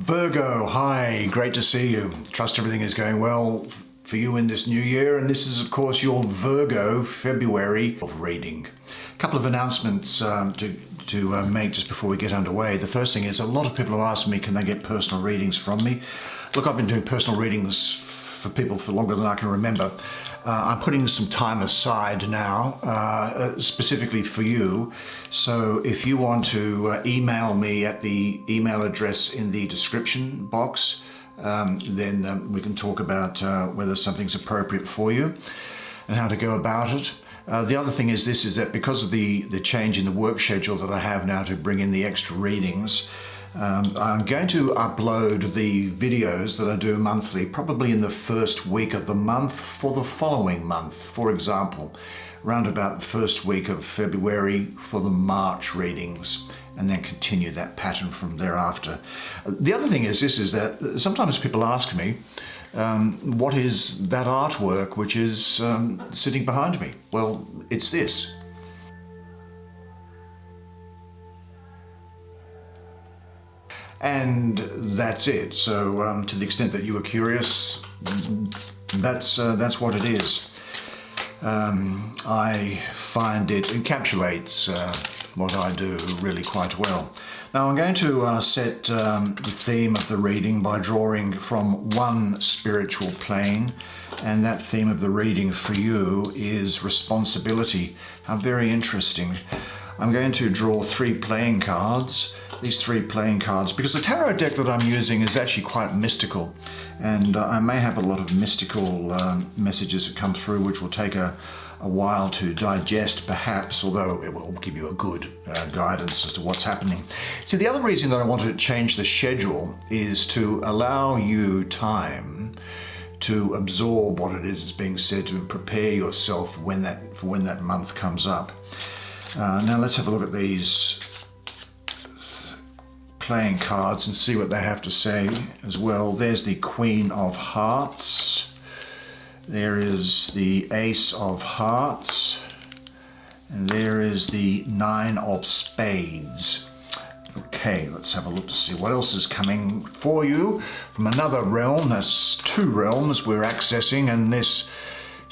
Virgo, hi, great to see you. Trust everything is going well for you in this new year, and this is of course your Virgo February of reading. A couple of announcements to make just before we get underway. The first thing is a lot of people have asked me, can they get personal readings from me? Look, I've been doing personal readings for people for longer than I can remember. I'm putting some time aside now, specifically for you. So if you want to email me at the email address in the description box, then we can talk about whether something's appropriate for you and how to go about it. The other thing is this, is that because of the change in the work schedule that I have now to bring in the extra readings, I'm going to upload the videos that I do monthly, probably in the first week of the month for the following month. For example, around about the first week of February for the March readings, and then continue that pattern from thereafter. The other thing is this, is that sometimes people ask me, what is that artwork which is sitting behind me? Well, it's this. And that's it. So to the extent that you were curious, that's what it is. I find it encapsulates what I do really quite well. Now I'm going to set the theme of the reading by drawing from one spiritual plane, and that theme of the reading for you is responsibility. How very interesting. I'm going to draw 3 playing cards. These 3 playing cards, because the tarot deck that I'm using is actually quite mystical, and I may have a lot of mystical messages that come through which will take a while to digest perhaps, although it will give you a good guidance as to what's happening. See, the other reason that I wanted to change the schedule is to allow you time to absorb what it is that's being said, to prepare yourself for when that month comes up. Now let's have a look at these playing cards and see what they have to say as well. There's the Queen of Hearts. There is the Ace of Hearts. And there is the 9 of Spades. Okay, let's have a look to see what else is coming for you from another realm. That's 2 realms we're accessing, and this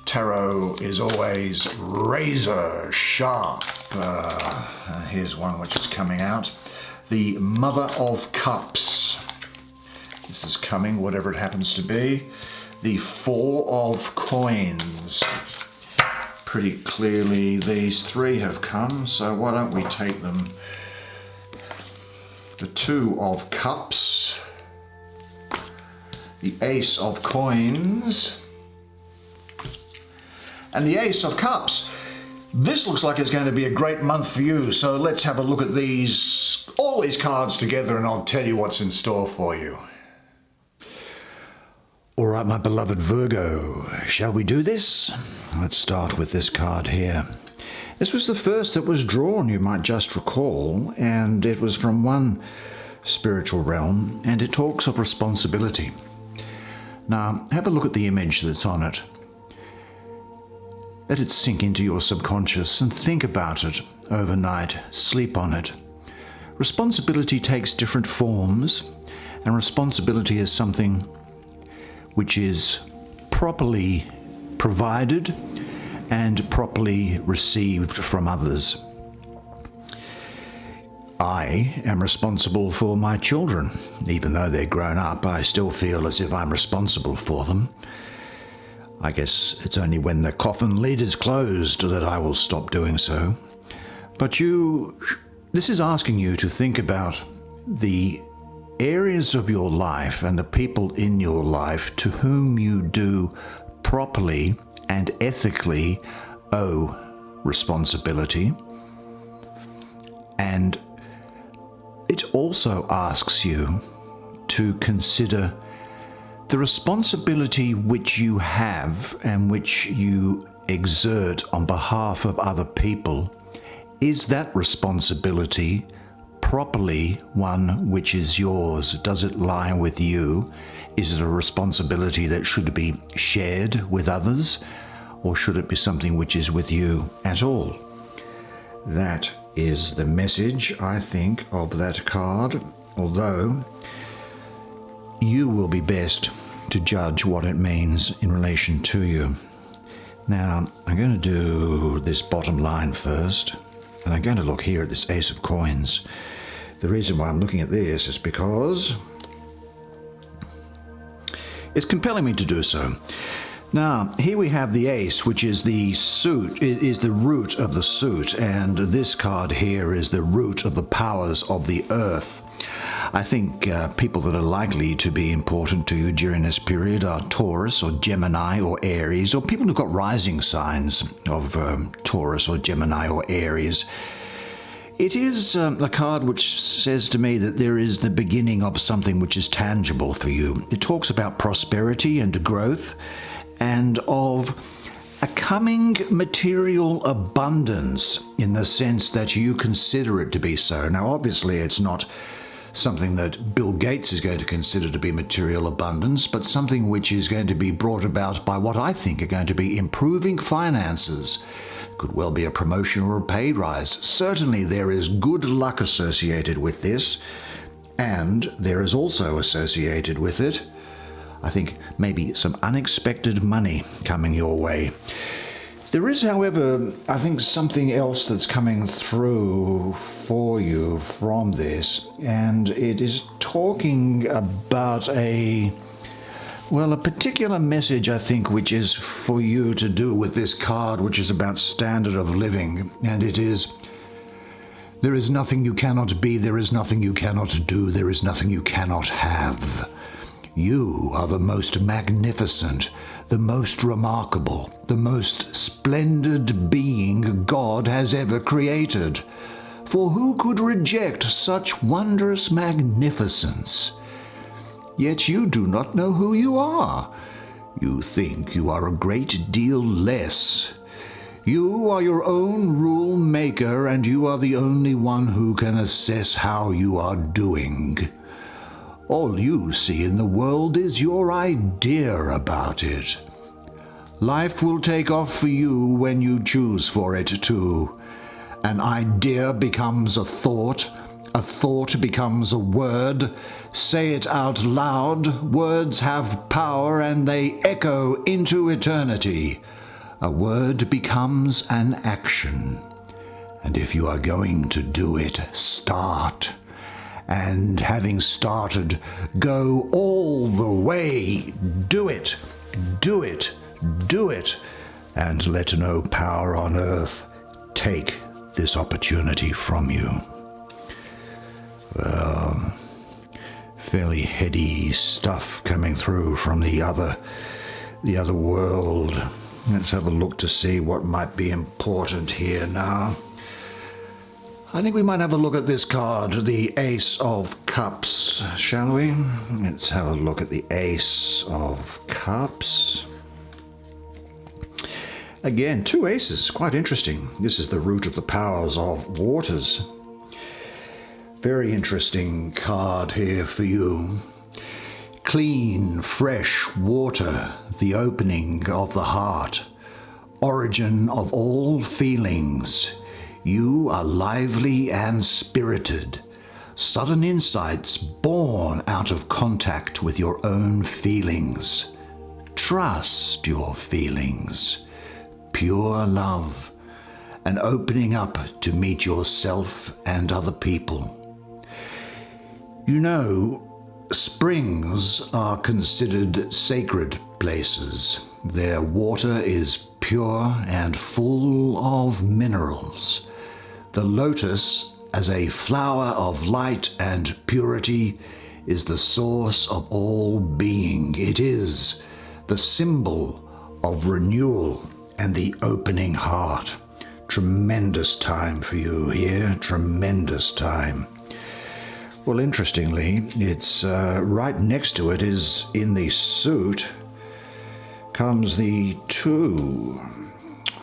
tarot is always razor sharp. Here's one which is coming out. The Mother of Cups. This is coming, whatever it happens to be. The 4 of Coins. Pretty clearly these 3 have come, so why don't we take them? The 2 of Cups. The Ace of Coins. And the Ace of Cups. This looks like it's going to be a great month for you, so let's have a look at all these cards together, and I'll tell you what's in store for you. All right, my beloved Virgo, shall we do this? Let's start with this card here. This was the first that was drawn, you might just recall, and it was from one spiritual realm, and it talks of responsibility. Now, have a look at the image that's on it. Let it sink into your subconscious and think about it overnight. Sleep on it. Responsibility takes different forms, and responsibility is something which is properly provided and properly received from others. I am responsible for my children. Even though they're grown up, I still feel as if I'm responsible for them. I guess it's only when the coffin lid is closed that I will stop doing so. But this is asking you to think about the areas of your life and the people in your life to whom you do properly and ethically owe responsibility. And it also asks you to consider the responsibility which you have and which you exert on behalf of other people. Is that responsibility properly one which is yours? Does it lie with you? Is it a responsibility that should be shared with others, or should it be something which is with you at all? That is the message, I think, of that card, although you will be best to judge what it means in relation to you. Now, I'm going to do this bottom line first, and I'm going to look here at this Ace of Coins. The reason why I'm looking at this is because it's compelling me to do so. Now, here we have the Ace, which is the suit, is the root of the suit, and this card here is the root of the powers of the earth. I think people that are likely to be important to you during this period are Taurus or Gemini or Aries, or people who've got rising signs of Taurus or Gemini or Aries. It is a card which says to me that there is the beginning of something which is tangible for you. It talks about prosperity and growth and of a coming material abundance in the sense that you consider it to be so. Now, obviously, it's not something that Bill Gates is going to consider to be material abundance, but something which is going to be brought about by what I think are going to be improving finances. Could well be a promotion or a pay rise. Certainly there is good luck associated with this, and there is also associated with it, I think, maybe some unexpected money coming your way. There is, however, I think something else that's coming through for you from this, and it is talking about a particular message, I think, which is for you to do with this card, which is about standard of living, and it is, there is nothing you cannot be, there is nothing you cannot do, there is nothing you cannot have. You are the most magnificent, the most remarkable, the most splendid being God has ever created. For who could reject such wondrous magnificence? Yet you do not know who you are. You think you are a great deal less. You are your own rule maker, and you are the only one who can assess how you are doing. All you see in the world is your idea about it. Life will take off for you when you choose for it to. An idea becomes a thought becomes a word. Say it out loud, words have power and they echo into eternity. A word becomes an action. And if you are going to do it, start. And having started, go all the way. Do it, do it, do it. And let no power on earth take this opportunity from you. Well, fairly heady stuff coming through from the other world. Let's have a look to see what might be important here now. I think we might have a look at this card, the Ace of Cups, shall we? Let's have a look at the Ace of Cups. Again, two aces, quite interesting. This is the root of the powers of waters. Very interesting card here for you. Clean, fresh water, the opening of the heart, origin of all feelings. You are lively and spirited. Sudden insights born out of contact with your own feelings. Trust your feelings. Pure love. An opening up to meet yourself and other people. You know, springs are considered sacred places. Their water is pure and full of minerals. The lotus, as a flower of light and purity, is the source of all being. It is the symbol of renewal and the opening heart. Tremendous time for you here, tremendous time. Well, interestingly, it's right next to it is in the suit comes the 2,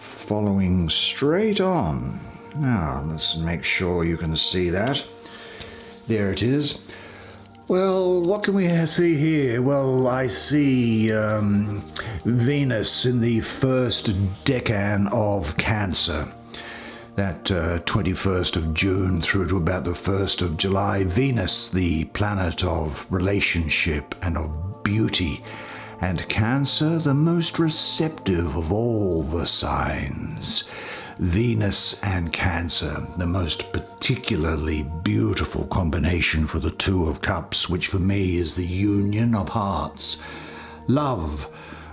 following straight on. Now, let's make sure you can see that. There it is. Well, what can we see here? Well, I see Venus in the first decan of Cancer. that 21st of June through to about the 1st of July. Venus, the planet of relationship and of beauty, and Cancer, the most receptive of all the signs. Venus and Cancer, the most particularly beautiful combination for the Two of Cups, which for me is the union of hearts. Love,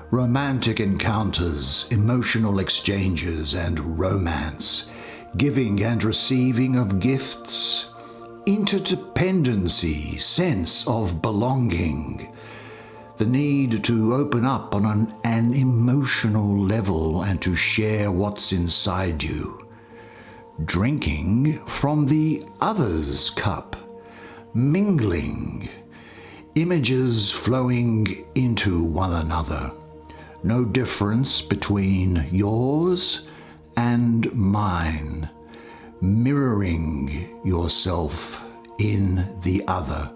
romantic encounters, emotional exchanges, and romance. Giving and receiving of gifts. Interdependency, sense of belonging. The need to open up on an emotional level and to share what's inside you. Drinking from the other's cup. Mingling. Images flowing into one another. No difference between yours and mine. Mirroring yourself in the other.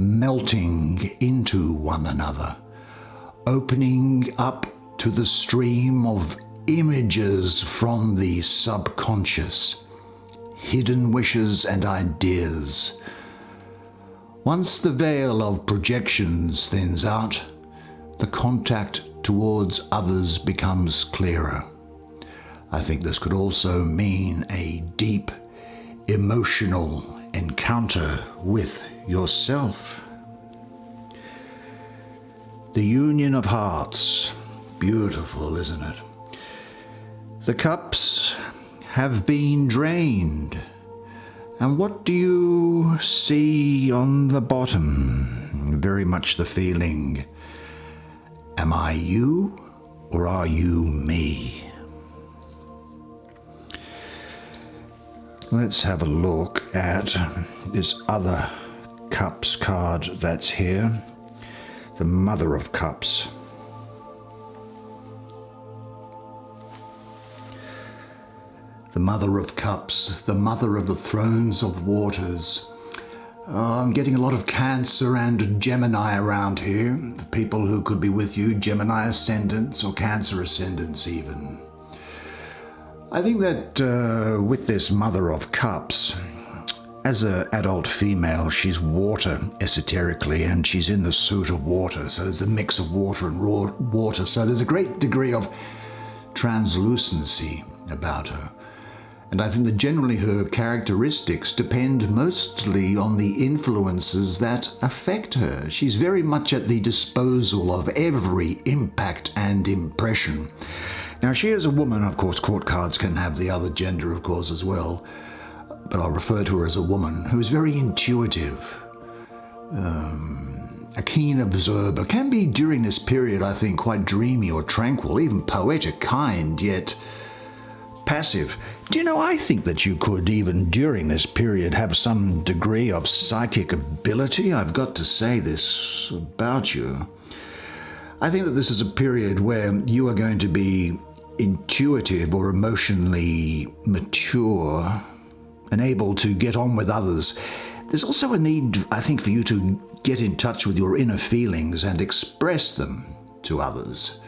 Melting into one another, opening up to the stream of images from the subconscious, hidden wishes and ideas. Once the veil of projections thins out, the contact towards others becomes clearer. I think this could also mean a deep emotional encounter with yourself. The union of hearts. Beautiful, isn't it? The cups have been drained. And what do you see on the bottom? Very much the feeling, am I you or are you me? Let's have a look at this other Cups card that's here. The Mother of Cups. The Mother of Cups, the Mother of the Thrones of Waters. I'm getting a lot of Cancer and Gemini around here. People who could be with you, Gemini ascendants or Cancer ascendants even. I think that with this Mother of Cups, as an adult female, she's water esoterically, and she's in the suit of water, so there's a mix of water and raw water, so there's a great degree of translucency about her. And I think that generally her characteristics depend mostly on the influences that affect her. She's very much at the disposal of every impact and impression. Now, she is a woman, of course. Court cards can have the other gender, of course, as well. But I'll refer to her as a woman who is very intuitive, a keen observer, can be during this period, I think, quite dreamy or tranquil, even poetic, kind, yet passive. Do you know, I think that you could, even during this period, have some degree of psychic ability. I've got to say this about you. I think that this is a period where you are going to be intuitive or emotionally mature and able to get on with others. There's also a need, I think, for you to get in touch with your inner feelings and express them to others.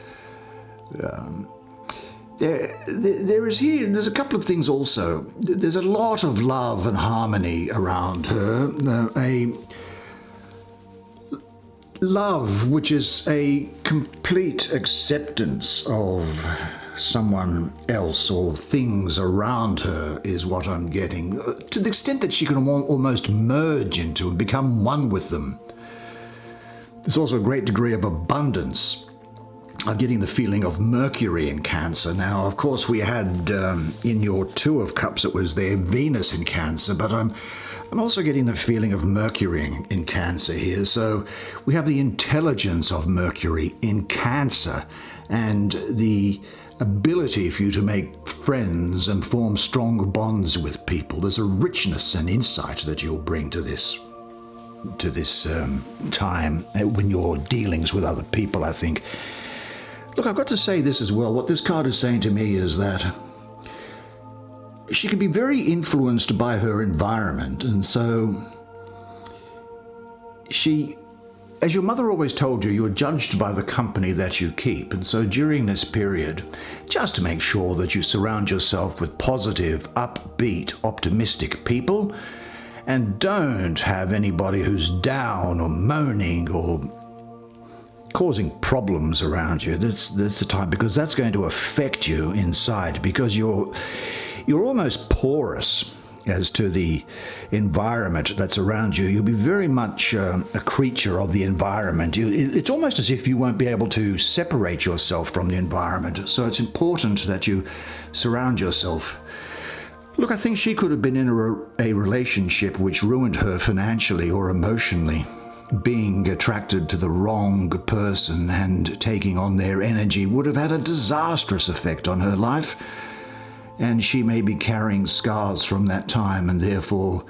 There's a couple of things also. There's a lot of love and harmony around her. A love which is a complete acceptance of someone else or things around her is what I'm getting, to the extent that she can almost merge into and become one with them. There's also a great degree of abundance. I'm getting the feeling of Mercury in Cancer. Now, of course, we had in your Two of Cups, it was there Venus in Cancer, but I'm also getting the feeling of Mercury in Cancer here. So we have the intelligence of Mercury in Cancer and the ability for you to make friends and form strong bonds with people. There's a richness and insight that you'll bring to this time when you're dealings with other people, I think. Look, I've got to say this as well. What this card is saying to me is that she can be very influenced by her environment, and so she as your mother always told you, you're judged by the company that you keep. And so during this period, just make sure that you surround yourself with positive, upbeat, optimistic people, and don't have anybody who's down or moaning or causing problems around you. That's the time, because that's going to affect you inside, because you're almost porous as to the environment that's around you. You'll be very much a creature of the environment. It's almost as if you won't be able to separate yourself from the environment. So it's important that you surround yourself. Look, I think she could have been in a relationship which ruined her financially or emotionally. Being attracted to the wrong person and taking on their energy would have had a disastrous effect on her life. And she may be carrying scars from that time and therefore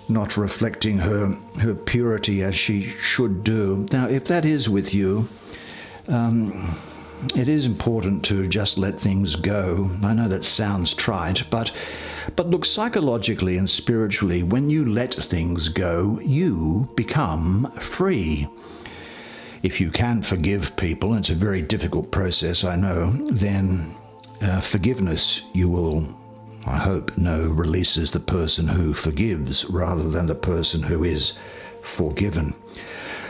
not reflecting her purity as she should do. Now, if that is with you, it is important to just let things go. I know that sounds trite, but look, psychologically and spiritually, when you let things go, you become free. If you can forgive people, it's a very difficult process, I know, then forgiveness, you will, I hope, know, releases the person who forgives rather than the person who is forgiven.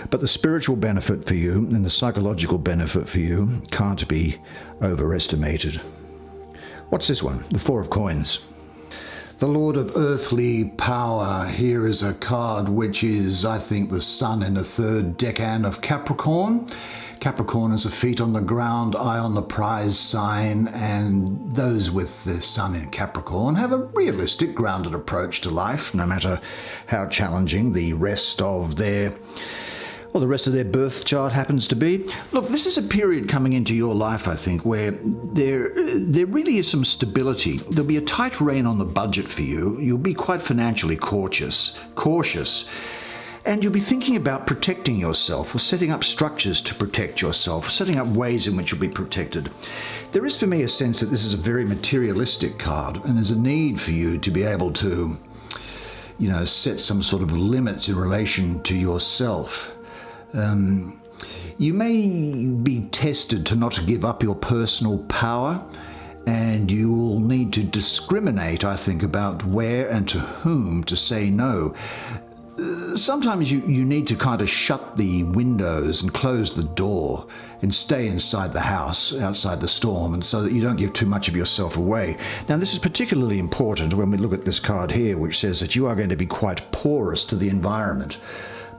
But the spiritual benefit for you and the psychological benefit for you can't be overestimated. What's this one? The Four of Coins. The Lord of Earthly Power. Here is a card which is, I think, the sun in the third decan of Capricorn. Capricorn is a feet on the ground, eye on the prize sign, and those with the sun in Capricorn have a realistic, grounded approach to life, no matter how challenging the rest of their birth chart happens to be. Look, this is a period coming into your life, I think, where there really is some stability. There'll be a tight rein on the budget for you. You'll be quite financially cautious. And you'll be thinking about protecting yourself or setting up structures to protect yourself, setting up ways in which you'll be protected. There is for me a sense that this is a very materialistic card, and there's a need for you to be able to, set some sort of limits in relation to yourself. You may be tested to not give up your personal power, and you will need to discriminate, I think, about where and to whom to say no. Sometimes you need to kind of shut the windows and close the door and stay inside the house, outside the storm, and so that you don't give too much of yourself away. Now, this is particularly important when we look at this card here, which says that you are going to be quite porous to the environment.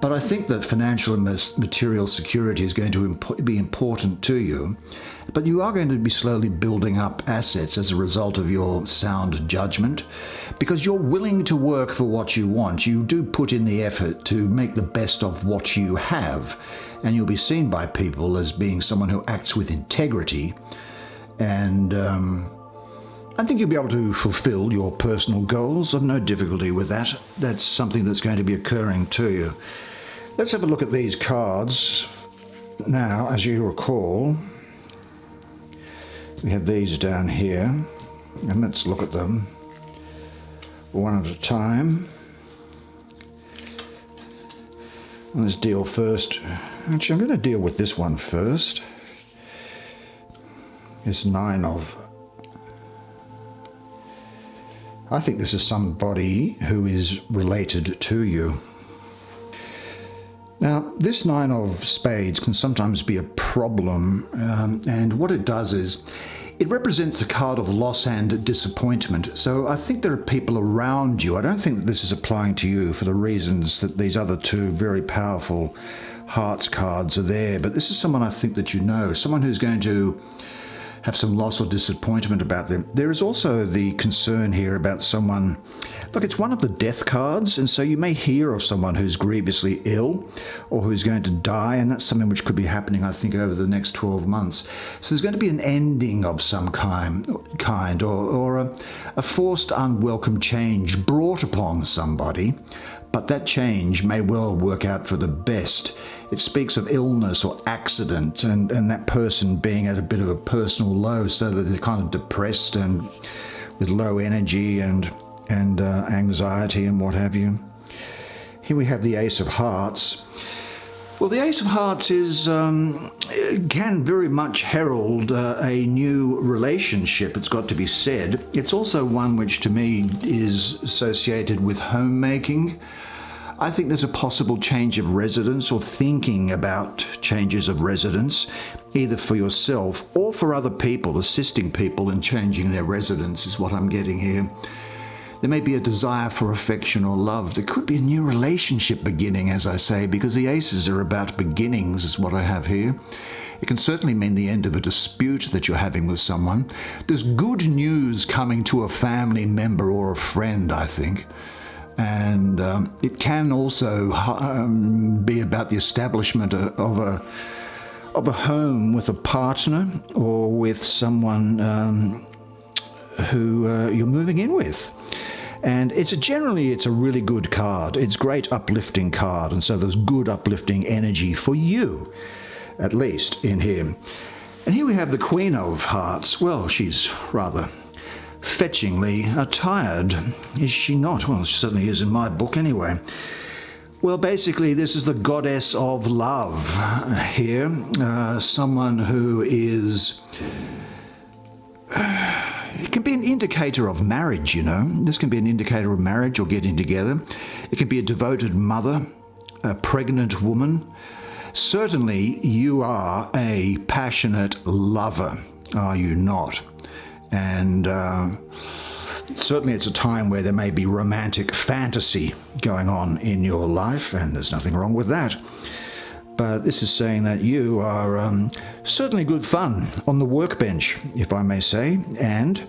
But I think that financial and material security is going to be important to you. But you are going to be slowly building up assets as a result of your sound judgment, because you're willing to work for what you want. You do put in the effort to make the best of what you have, and you'll be seen by people as being someone who acts with integrity. And I think you'll be able to fulfill your personal goals. I've no difficulty with that. That's something that's going to be occurring to you. Let's have a look at these cards. Now, as you recall, we have these down here, and let's look at them one at a time. Let's deal first. Actually, I'm going to deal with this one first. This Nine of... I think this is somebody who is related to you. Now, this Nine of Spades can sometimes be a problem, and what it does is it represents the card of loss and disappointment. So I think there are people around you. I don't think that this is applying to you for the reasons that these other two very powerful hearts cards are there, but this is someone I think that you know, someone who's going to have some loss or disappointment about them. There is also the concern here about someone, look, it's one of the death cards, and so you may hear of someone who's grievously ill or who's going to die, and that's something which could be happening, I think, over the next 12 months. So there's going to be an ending of some kind or a forced unwelcome change brought upon somebody, but that change may well work out for the best. It speaks of illness or accident and that person being at a bit of a personal low, so that they're kind of depressed and with low energy and anxiety and what have you. Here we have the Ace of Hearts. Well, the Ace of Hearts can very much herald a new relationship, it's got to be said. It's also one which to me is associated with homemaking. I think there's a possible change of residence or thinking about changes of residence, either for yourself or for other people, assisting people in changing their residence is what I'm getting here. There may be a desire for affection or love. There could be a new relationship beginning, as I say, because the aces are about beginnings, is what I have here. It can certainly mean the end of a dispute that you're having with someone. There's good news coming to a family member or a friend, I think. And it can also be about the establishment of a home with a partner or with someone who you're moving in with. And generally it's a really good card. It's a great uplifting card, and so there's good uplifting energy for you, at least in here. And here we have the Queen of Hearts. Well, she's rather fetchingly attired, is she not? Well, she certainly is in my book anyway. Well, basically, this is the goddess of love here. Someone who is... It can be an indicator of marriage, you know. This can be an indicator of marriage or getting together. It can be a devoted mother, a pregnant woman. Certainly, you are a passionate lover, are you not? And certainly it's a time where there may be romantic fantasy going on in your life, and there's nothing wrong with that. But this is saying that you are certainly good fun on the workbench, if I may say, and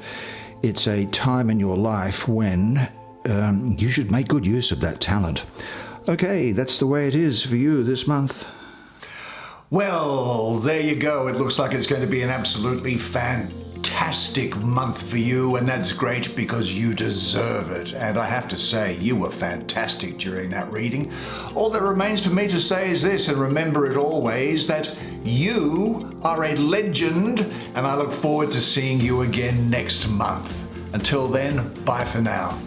it's a time in your life when you should make good use of that talent. Okay, that's the way it is for you this month. Well, there you go. It looks like it's going to be an absolutely fantastic month for you, and that's great because you deserve it. And I have to say, you were fantastic during that reading. All that remains for me to say is this, and remember it always, that you are a legend, and I look forward to seeing you again next month. Until then, bye for now.